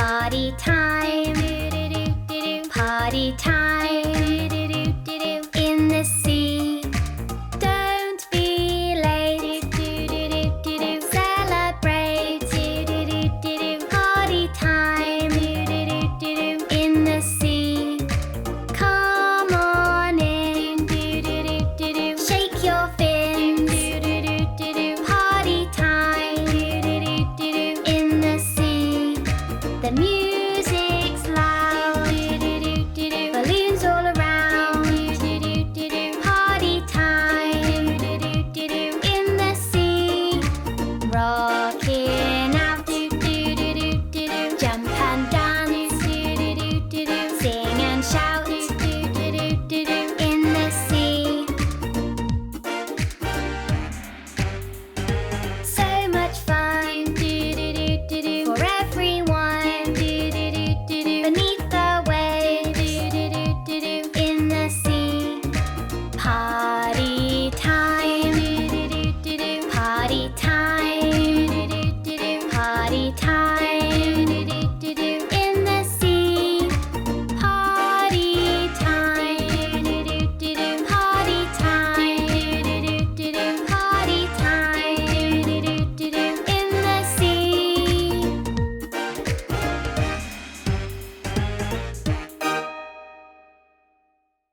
Party time. Party time. In the sea. Don't be late. Celebrate. Party time. In the sea. Come on in. Shake your fins. Party time. In the sea. The music